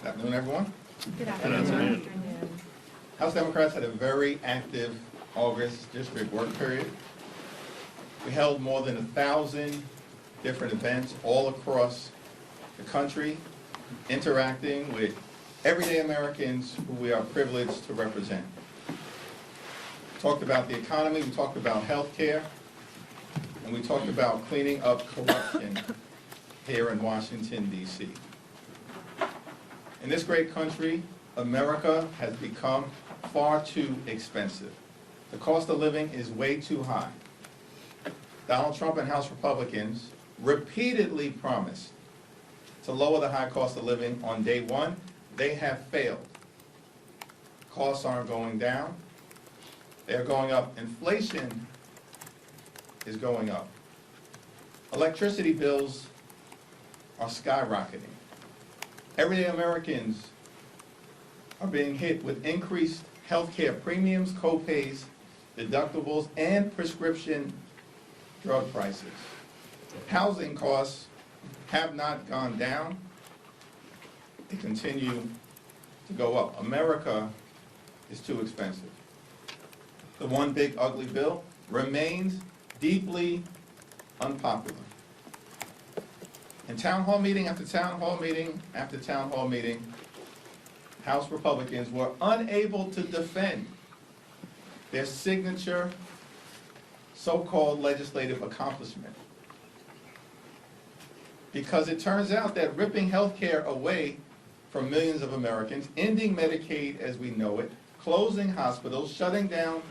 Good afternoon, everyone. Good afternoon. House Democrats had a very active August district work period. We held more than 1,000 different events all across the country, interacting with everyday Americans who we are privileged to represent. We talked about the economy, we talked about health care, and we talked about cleaning up corruption here in Washington, D.C. In this great country, America has become far too expensive. The cost of living is way too high. Donald Trump and House Republicans repeatedly promised to lower the high cost of living on day one. They have failed. Costs aren't going down. They're going up. Inflation is going up. Electricity bills are skyrocketing. Everyday Americans are being hit with increased health care premiums, co-pays, deductibles, and prescription drug prices. Housing costs have not gone down. They continue to go up. America is too expensive. The one big ugly bill remains deeply unpopular. In town hall meeting after town hall meeting after town hall meeting, House Republicans were unable to defend their signature so-called legislative accomplishment. Because it turns out that ripping health care away from millions of Americans, ending Medicaid as we know it, closing hospitals, shutting down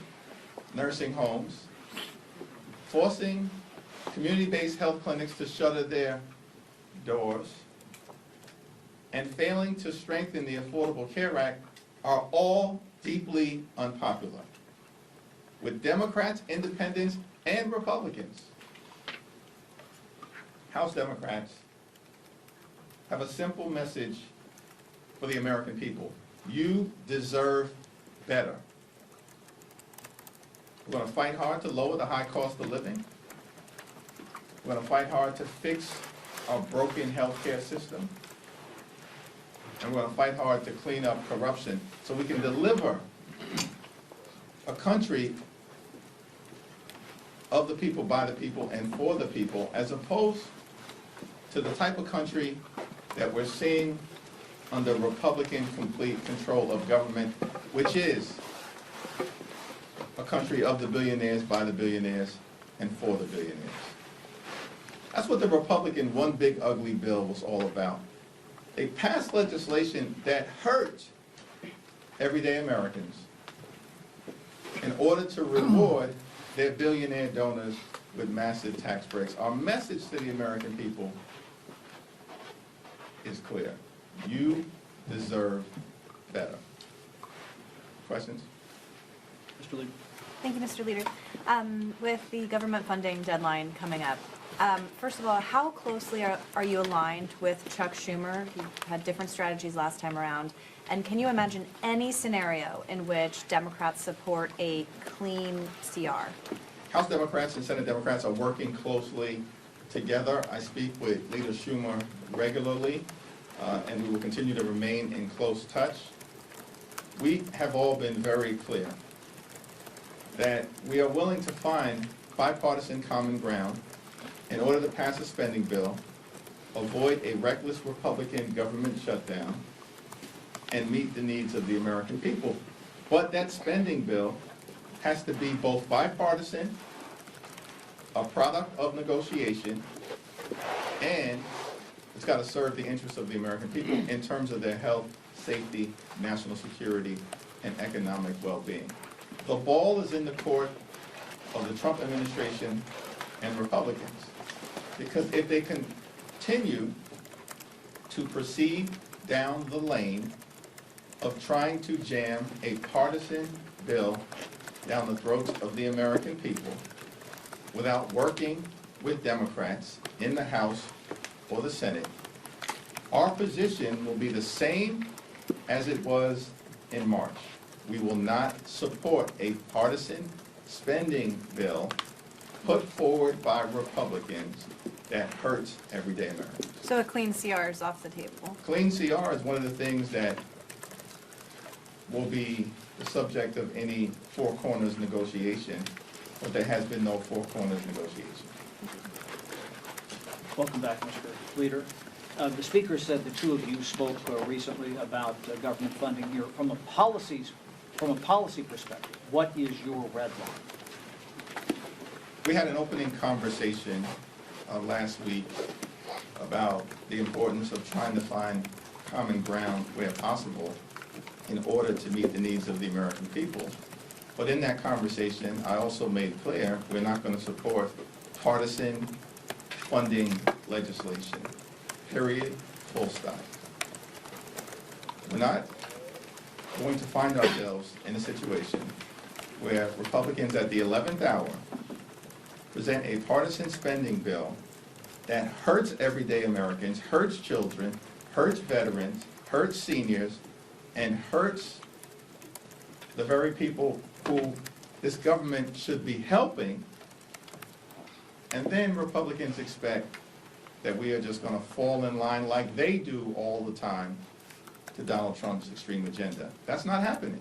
nursing homes, forcing community-based health clinics to shutter their doors, and failing to strengthen the Affordable Care Act are all deeply unpopular with Democrats, independents, and Republicans. House Democrats have a simple message for the American people. You deserve better. We're going to fight hard to lower the high cost of living. We're going to fight hard to fix our broken healthcare system. And we're going to fight hard to clean up corruption so we can deliver a country of the people, by the people, and for the people, as opposed to the type of country that we're seeing under Republican complete control of government, which is a country of the billionaires, by the billionaires, and for the billionaires. That's what the Republican one big ugly bill was all about. They passed legislation that hurt everyday Americans in order to reward their billionaire donors with massive tax breaks. Our message to the American people is clear. You deserve better. Questions? Mr. Lee. Thank you, Mr. Leader. With the government funding deadline coming up, first of all, how closely are you aligned with Chuck Schumer? You had different strategies last time around. And can you imagine any scenario in which Democrats support a clean CR? House Democrats and Senate Democrats are working closely together. I speak with Leader Schumer regularly, and we will continue to remain in close touch. We have all been very clear that we are willing to find bipartisan common ground in order to pass a spending bill, avoid a reckless Republican government shutdown, and meet the needs of the American people. But that spending bill has to be both bipartisan, a product of negotiation, and it's got to serve the interests of the American people in terms of their health, safety, national security, and economic well-being. The ball is in the court of the Trump administration and Republicans, because if they continue to proceed down the lane of trying to jam a partisan bill down the throats of the American people without working with Democrats in the House or the Senate, our position will be the same as it was in March. We will not support a partisan spending bill put forward by Republicans that hurts everyday Americans. So a clean CR is off the table. Clean CR is one of the things that will be the subject of any four corners negotiation, but there has been no four corners negotiation. Welcome back, Mr. Leader. The Speaker said the two of you spoke recently about government funding here. From a policy perspective, what is your red line? We had an opening conversation last week about the importance of trying to find common ground where possible in order to meet the needs of the American people. But in that conversation, I also made clear we're not going to support partisan funding legislation, period, full stop. We're not going to find ourselves in a situation where Republicans at the 11th hour present a partisan spending bill that hurts everyday Americans, hurts children, hurts veterans, hurts seniors, and hurts the very people who this government should be helping. And then Republicans expect that we are just going to fall in line like they do all the time to Donald Trump's extreme agenda. That's not happening.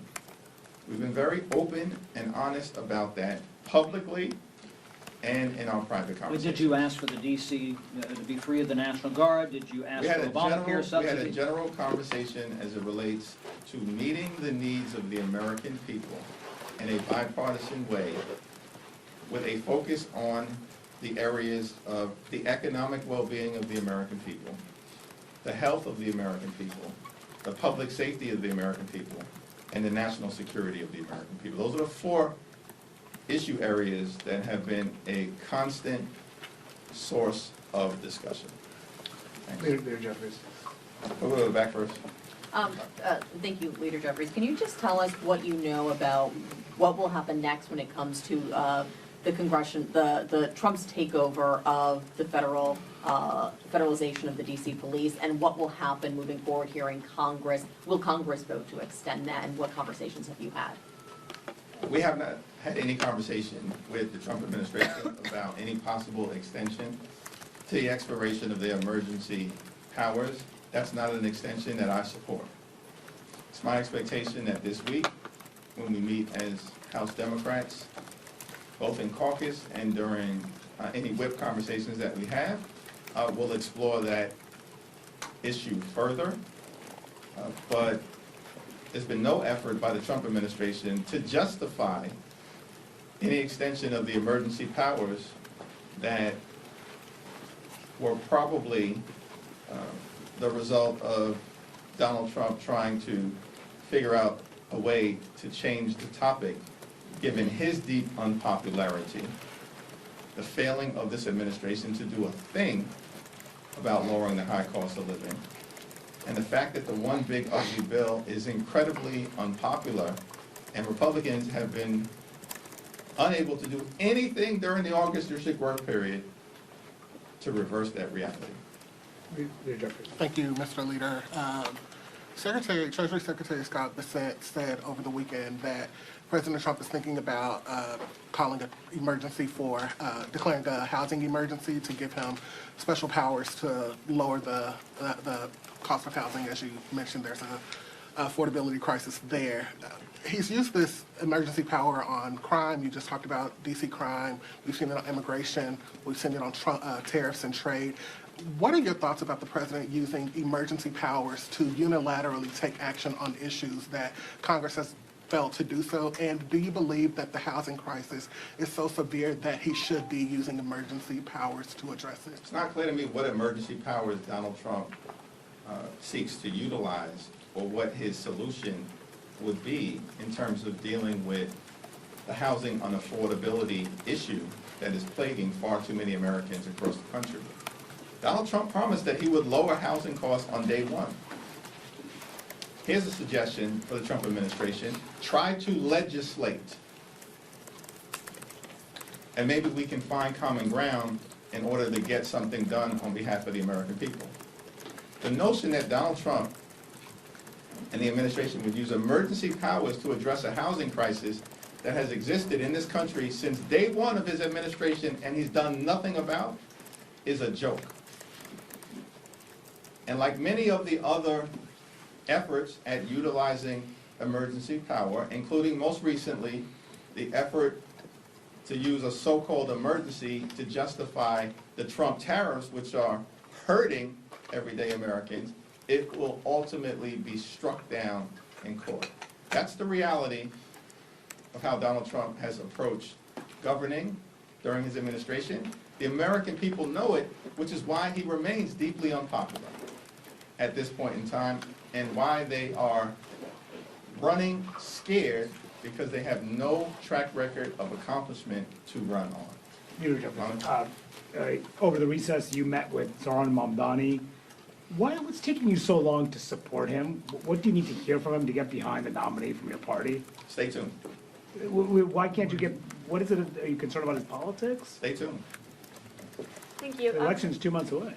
We've been very open and honest about that publicly and in our private conversations. Did you ask for the D.C. To be free of the National Guard? Did you ask for Obamacare subsidy? We had a general conversation as it relates to meeting the needs of the American people in a bipartisan way with a focus on the areas of the economic well-being of the American people, the health of the American people, the public safety of the American people, and the national security of the American people. Those are the four issue areas that have been a constant source of discussion. Leader Jeffries. We'll go back first. Thank you, Leader Jeffries. Can you just tell us what you know about what will happen next when it comes to the Trump's takeover of the federalization of the D.C. police, and what will happen moving forward here in Congress? Will Congress vote to extend that, and what conversations have you had? We have not had any conversation with the Trump administration about any possible extension to the expiration of their emergency powers. That's not an extension that I support. It's my expectation that this week, when we meet as House Democrats, both in caucus and during any whip conversations that we have, we'll explore that issue further. But there's been no effort by the Trump administration to justify any extension of the emergency powers that were probably the result of Donald Trump trying to figure out a way to change the topic, given his deep unpopularity, the failing of this administration to do a thing about lowering the high cost of living, and the fact that the one big ugly bill is incredibly unpopular, and Republicans have been unable to do anything during the August district work period to reverse that reality. Leader Jeffries. Thank you, Mr. Leader. Treasury Secretary Scott Bessent said over the weekend that President Trump is thinking about calling an emergency for declaring a housing emergency to give him special powers to lower the cost of housing. As you mentioned, there's an affordability crisis there. He's used this emergency power on crime. You just talked about D.C. crime. We've seen it on immigration. We've seen it on tariffs and trade. What are your thoughts about the president using emergency powers to unilaterally take action on issues that Congress has failed to do so? And do you believe that the housing crisis is so severe that he should be using emergency powers to address it? It's not clear to me what emergency powers Donald Trump seeks to utilize, or what his solution would be in terms of dealing with the housing unaffordability issue that is plaguing far too many Americans across the country. Donald Trump promised that he would lower housing costs on day one. Here's a suggestion for the Trump administration: try to legislate. And maybe we can find common ground in order to get something done on behalf of the American people. The notion that Donald Trump and the administration would use emergency powers to address a housing crisis that has existed in this country since day one of his administration and he's done nothing about is a joke. And like many of the other efforts at utilizing emergency power, including most recently the effort to use a so-called emergency to justify the Trump tariffs, which are hurting everyday Americans, it will ultimately be struck down in court. That's the reality of how Donald Trump has approached governing during his administration. The American people know it, which is why he remains deeply unpopular at this point in time, and why they are running scared because they have no track record of accomplishment to run on. Leader Jeffries. Over the recess, you met with Zoran Mamdani. What's taking you so long to support him? What do you need to hear from him to get behind the nominee from your party? Stay tuned. Why can't you get, what is it, are you concerned about his politics? Stay tuned. Thank you. The election's 2 months away.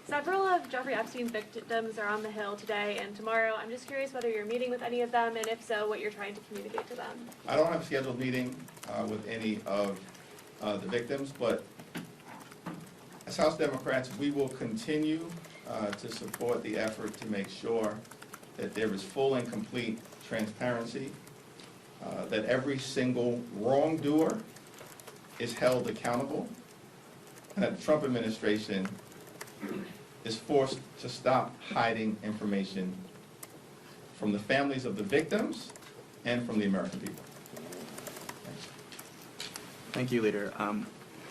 Several of Jeffrey Epstein's victims are on the Hill today and tomorrow. I'm just curious whether you're meeting with any of them, and if so, what you're trying to communicate to them. I don't have a scheduled meeting with any of the victims, but as House Democrats, we will continue to support the effort to make sure that there is full and complete transparency, that every single wrongdoer is held accountable, and that the Trump administration is forced to stop hiding information from the families of the victims and from the American people. Thanks. Thank you, Leader.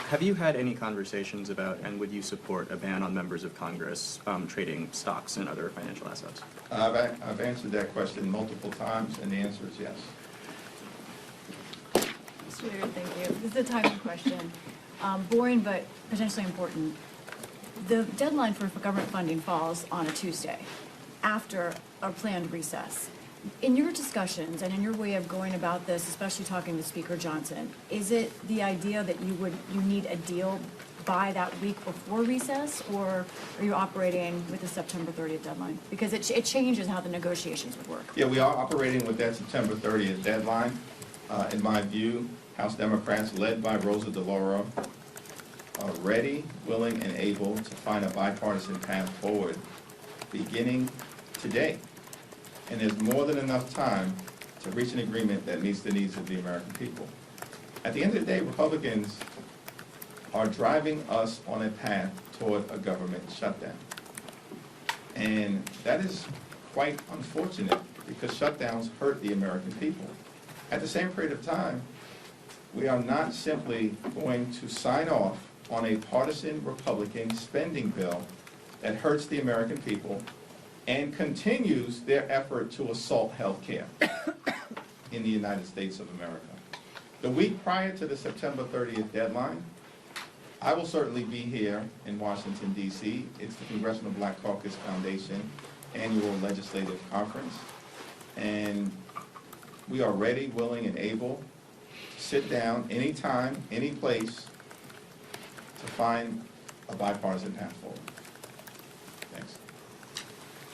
Have you had any conversations about, and would you support a ban on members of Congress trading stocks and other financial assets? I've answered that question multiple times, and the answer is yes. Mr. Leader, thank you. This is a timely question. Boring, but potentially important. The deadline for government funding falls on a Tuesday after a planned recess. In your discussions and in your way of going about this, especially talking to Speaker Johnson, is it the idea that you need a deal by that week before recess, or are you operating with the September 30th deadline? Because it changes how the negotiations would work. Yeah, we are operating with that September 30th deadline. In my view, House Democrats, led by Rosa DeLauro, are ready, willing, and able to find a bipartisan path forward beginning today. And there's more than enough time to reach an agreement that meets the needs of the American people. At the end of the day, Republicans are driving us on a path toward a government shutdown. And that is quite unfortunate because shutdowns hurt the American people. At the same period of time, we are not simply going to sign off on a partisan Republican spending bill that hurts the American people and continues their effort to assault health care in the United States of America. The week prior to the September 30th deadline, I will certainly be here in Washington, D.C. It's the Congressional Black Caucus Foundation annual legislative conference. And we are ready, willing, and able to sit down anytime, any place, to find a bipartisan path forward. Thanks.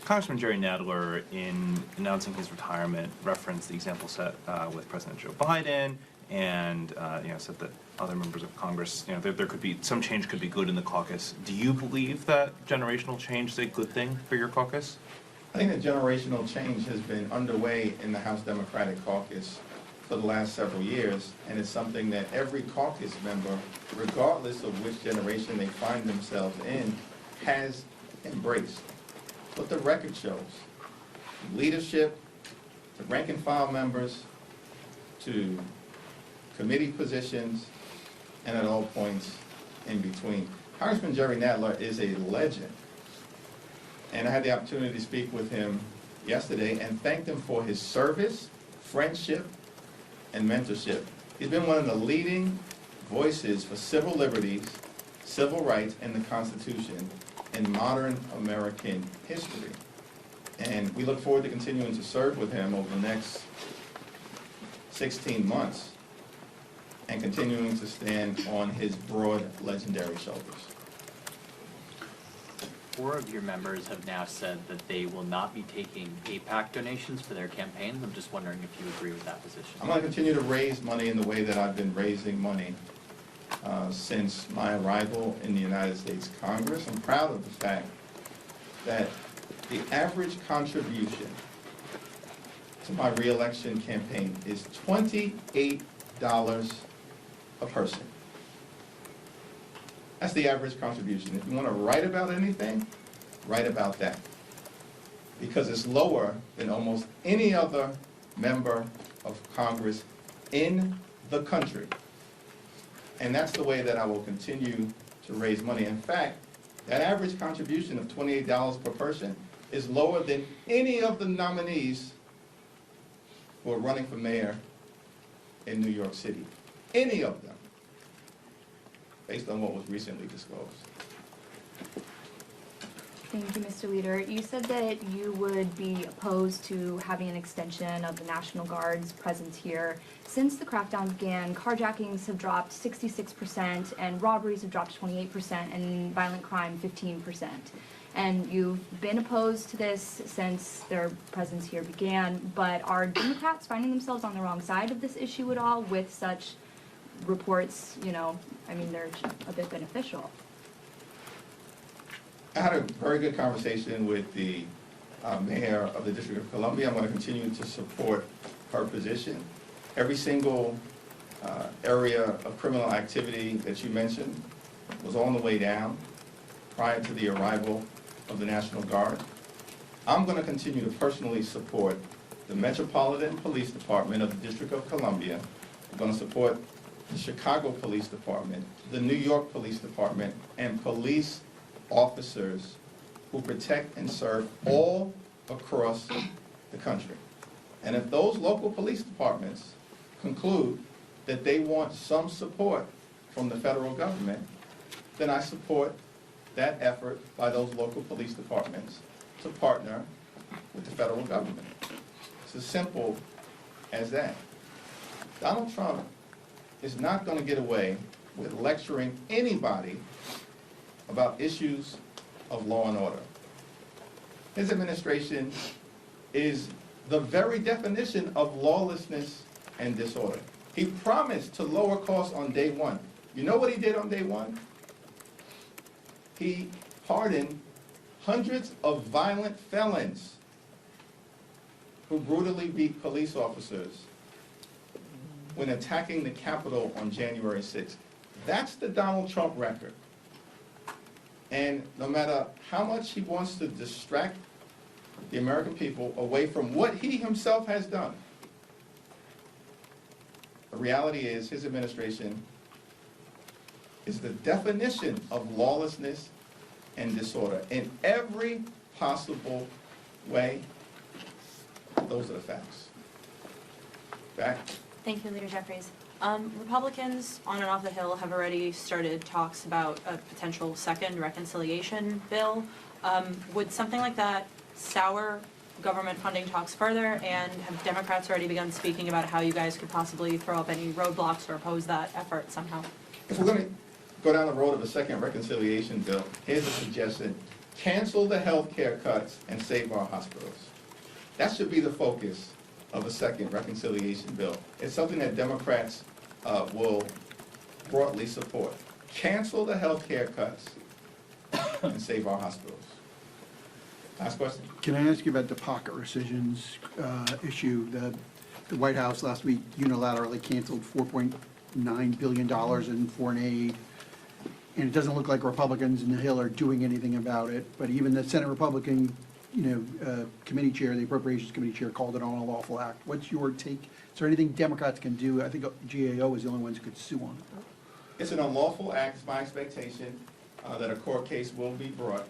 Congressman Jerry Nadler, in announcing his retirement, referenced the example set with President Joe Biden, and said that other members of Congress, there could be some change, could be good in the caucus. Do you believe that generational change is a good thing for your caucus? I think that generational change has been underway in the House Democratic Caucus for the last several years, and it's something that every caucus member, regardless of which generation they find themselves in, has embraced. What the record shows, leadership, to rank and file members, to committee positions, and at all points in between. Congressman Jerry Nadler is a legend, and I had the opportunity to speak with him yesterday and thanked him for his service, friendship, and mentorship. He's been one of the leading voices for civil liberties, civil rights, and the Constitution in modern American history. And we look forward to continuing to serve with him over the next 16 months and continuing to stand on his broad, legendary shoulders. 4 of your members have now said that they will not be taking AIPAC donations for their campaigns. I'm just wondering if you agree with that position. I'm going to continue to raise money in the way that I've been raising money since my arrival in the United States Congress. I'm proud of the fact that the average contribution to my reelection campaign is $28 a person. That's the average contribution. If you want to write about anything, write about that. Because it's lower than almost any other member of Congress in the country. And that's the way that I will continue to raise money. In fact, that average contribution of $28 per person is lower than any of the nominees who are running for mayor in New York City. Any of them, based on what was recently disclosed. Thank you, Mr. Leader. You said that you would be opposed to having an extension of the National Guard's presence here. Since the crackdown began, carjackings have dropped 66% and robberies have dropped 28% and violent crime 15%. And you've been opposed to this since their presence here began, but are Democrats finding themselves on the wrong side of this issue at all with such reports? You know, I mean, they're a bit beneficial. I had a very good conversation with the mayor of the District of Columbia. I'm going to continue to support her position. Every single area of criminal activity that you mentioned was on the way down prior to the arrival of the National Guard. I'm going to continue to personally support the Metropolitan Police Department of the District of Columbia. I'm going to support the Chicago Police Department, the New York Police Department, and police officers who protect and serve all across the country. And if those local police departments conclude that they want some support from the federal government, then I support that effort by those local police departments to partner with the federal government. It's as simple as that. Donald Trump is not going to get away with lecturing anybody about issues of law and order. His administration is the very definition of lawlessness and disorder. He promised to lower costs on day one. You know what he did on day one? He pardoned hundreds of violent felons who brutally beat police officers when attacking the Capitol on January 6th. That's the Donald Trump record. And no matter how much he wants to distract the American people away from what he himself has done, the reality is his administration is the definition of lawlessness and disorder in every possible way. Those are the facts. Back. Thank you, Leader Jeffries. Republicans on and off the Hill have already started talks about a potential second reconciliation bill. Would something like that sour government funding talks further, and have Democrats already begun speaking about how you guys could possibly throw up any roadblocks or oppose that effort somehow? If we're going to go down the road of a second reconciliation bill, here's a suggestion. Cancel the health care cuts and save our hospitals. That should be the focus of a second reconciliation bill. It's something that Democrats will broadly support. Cancel the health care cuts and save our hospitals. Last question. Can I ask you about the pocket rescissions issue? The White House last week unilaterally canceled $4.9 billion in foreign aid, and it doesn't look like Republicans in the Hill are doing anything about it, but even the Senate Republican committee chair, the Appropriations Committee chair, called it an unlawful act. What's your take? Is there anything Democrats can do? I think GAO is the only ones who could sue on it. It's an unlawful act. It's my expectation that a court case will be brought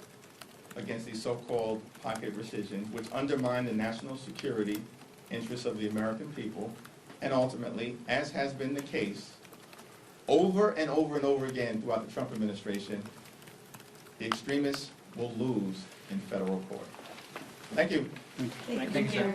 against these so-called pocket rescissions, which undermine the national security interests of the American people, and ultimately, as has been the case over and over and over again throughout the Trump administration, the extremists will lose in federal court. Thank you. Thank you, sir.